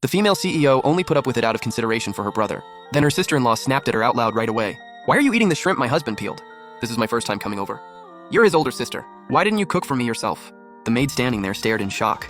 The female CEO only put up with it out of consideration for her brother. Then her sister-in-law snapped at her out loud right away. "Why are you eating the shrimp my husband peeled? This is my first time coming over. You're his older sister. Why didn't you cook for me yourself?" The maid standing there stared in shock.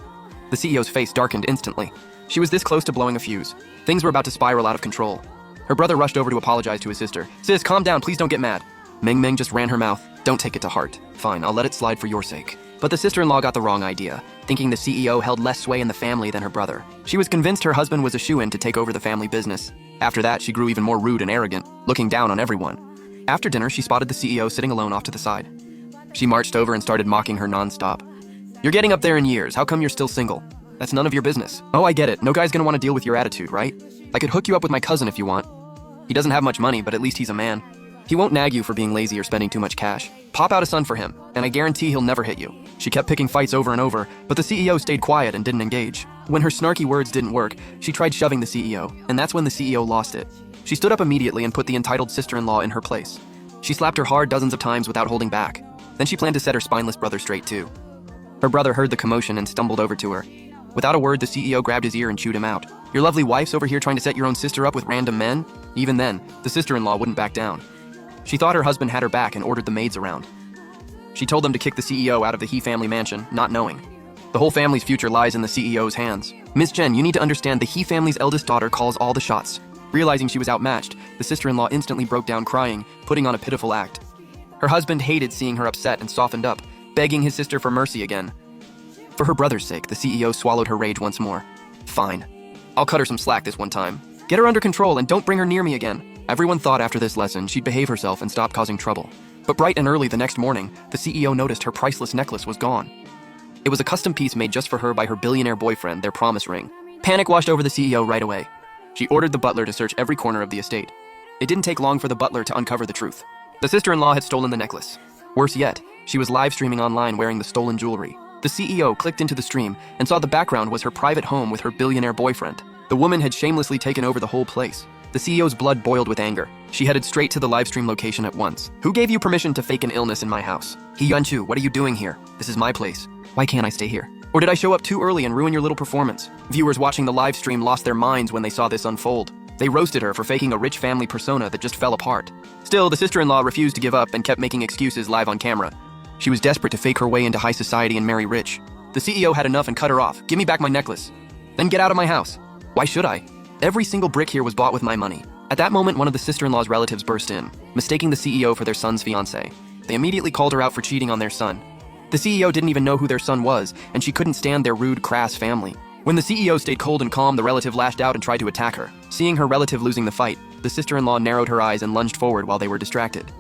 The CEO's face darkened instantly. She was this close to blowing a fuse. Things were about to spiral out of control. Her brother rushed over to apologize to his sister. "Sis, calm down, please don't get mad." Meng Meng just ran her mouth. "Don't take it to heart. Fine, I'll let it slide for your sake." But the sister-in-law got the wrong idea, thinking the CEO held less sway in the family than her brother. She was convinced her husband was a shoo-in to take over the family business. After that, she grew even more rude and arrogant, looking down on everyone. After dinner, she spotted the CEO sitting alone off to the side. She marched over and started mocking her non-stop. "You're getting up there in years. How come you're still single? That's none of your business. Oh, I get it. No guy's gonna want to deal with your attitude, right? I could hook you up with my cousin if you want. He doesn't have much money, but at least he's a man. He won't nag you for being lazy or spending too much cash. Pop out a son for him, and I guarantee he'll never hit you." She kept picking fights over and over, but the CEO stayed quiet and didn't engage. When her snarky words didn't work, she tried shoving the CEO, and that's when the CEO lost it. She stood up immediately and put the entitled sister-in-law in her place. She slapped her hard dozens of times without holding back. Then she planned to set her spineless brother straight too. Her brother heard the commotion and stumbled over to her. Without a word, the CEO grabbed his ear and chewed him out. "Your lovely wife's over here trying to set your own sister up with random men?" Even then, the sister-in-law wouldn't back down. She thought her husband had her back and ordered the maids around. She told them to kick the CEO out of the He family mansion, not knowing. The whole family's future lies in the CEO's hands. "Miss Jen, you need to understand the He family's eldest daughter calls all the shots." Realizing she was outmatched, the sister-in-law instantly broke down crying, putting on a pitiful act. Her husband hated seeing her upset and softened up, begging his sister for mercy again. For her brother's sake, the CEO swallowed her rage once more. "Fine. I'll cut her some slack this one time. Get her under control and don't bring her near me again." Everyone thought after this lesson she'd behave herself and stop causing trouble. But bright and early the next morning, the CEO noticed her priceless necklace was gone. It was a custom piece made just for her by her billionaire boyfriend, their promise ring. Panic washed over the CEO right away. She ordered the butler to search every corner of the estate. It didn't take long for the butler to uncover the truth. The sister-in-law had stolen the necklace. Worse yet, she was live streaming online wearing the stolen jewelry. The CEO clicked into the stream and saw the background was her private home with her billionaire boyfriend. The woman had shamelessly taken over the whole place. The CEO's blood boiled with anger. She headed straight to the livestream location at once. "Who gave you permission to fake an illness in my house? He Yunshu, what are you doing here? This is my place. Why can't I stay here? Or did I show up too early and ruin your little performance?" Viewers watching the live stream lost their minds when they saw this unfold. They roasted her for faking a rich family persona that just fell apart. Still, the sister-in-law refused to give up and kept making excuses live on camera. She was desperate to fake her way into high society and marry rich. The CEO had enough and cut her off. "Give me back my necklace. Then get out of my house." "Why should I? Every single brick here was bought with my money." At that moment, one of the sister-in-law's relatives burst in, mistaking the CEO for their son's fiancé. They immediately called her out for cheating on their son. The CEO didn't even know who their son was, and she couldn't stand their rude, crass family. When the CEO stayed cold and calm, the relative lashed out and tried to attack her. Seeing her relative losing the fight, the sister-in-law narrowed her eyes and lunged forward while they were distracted.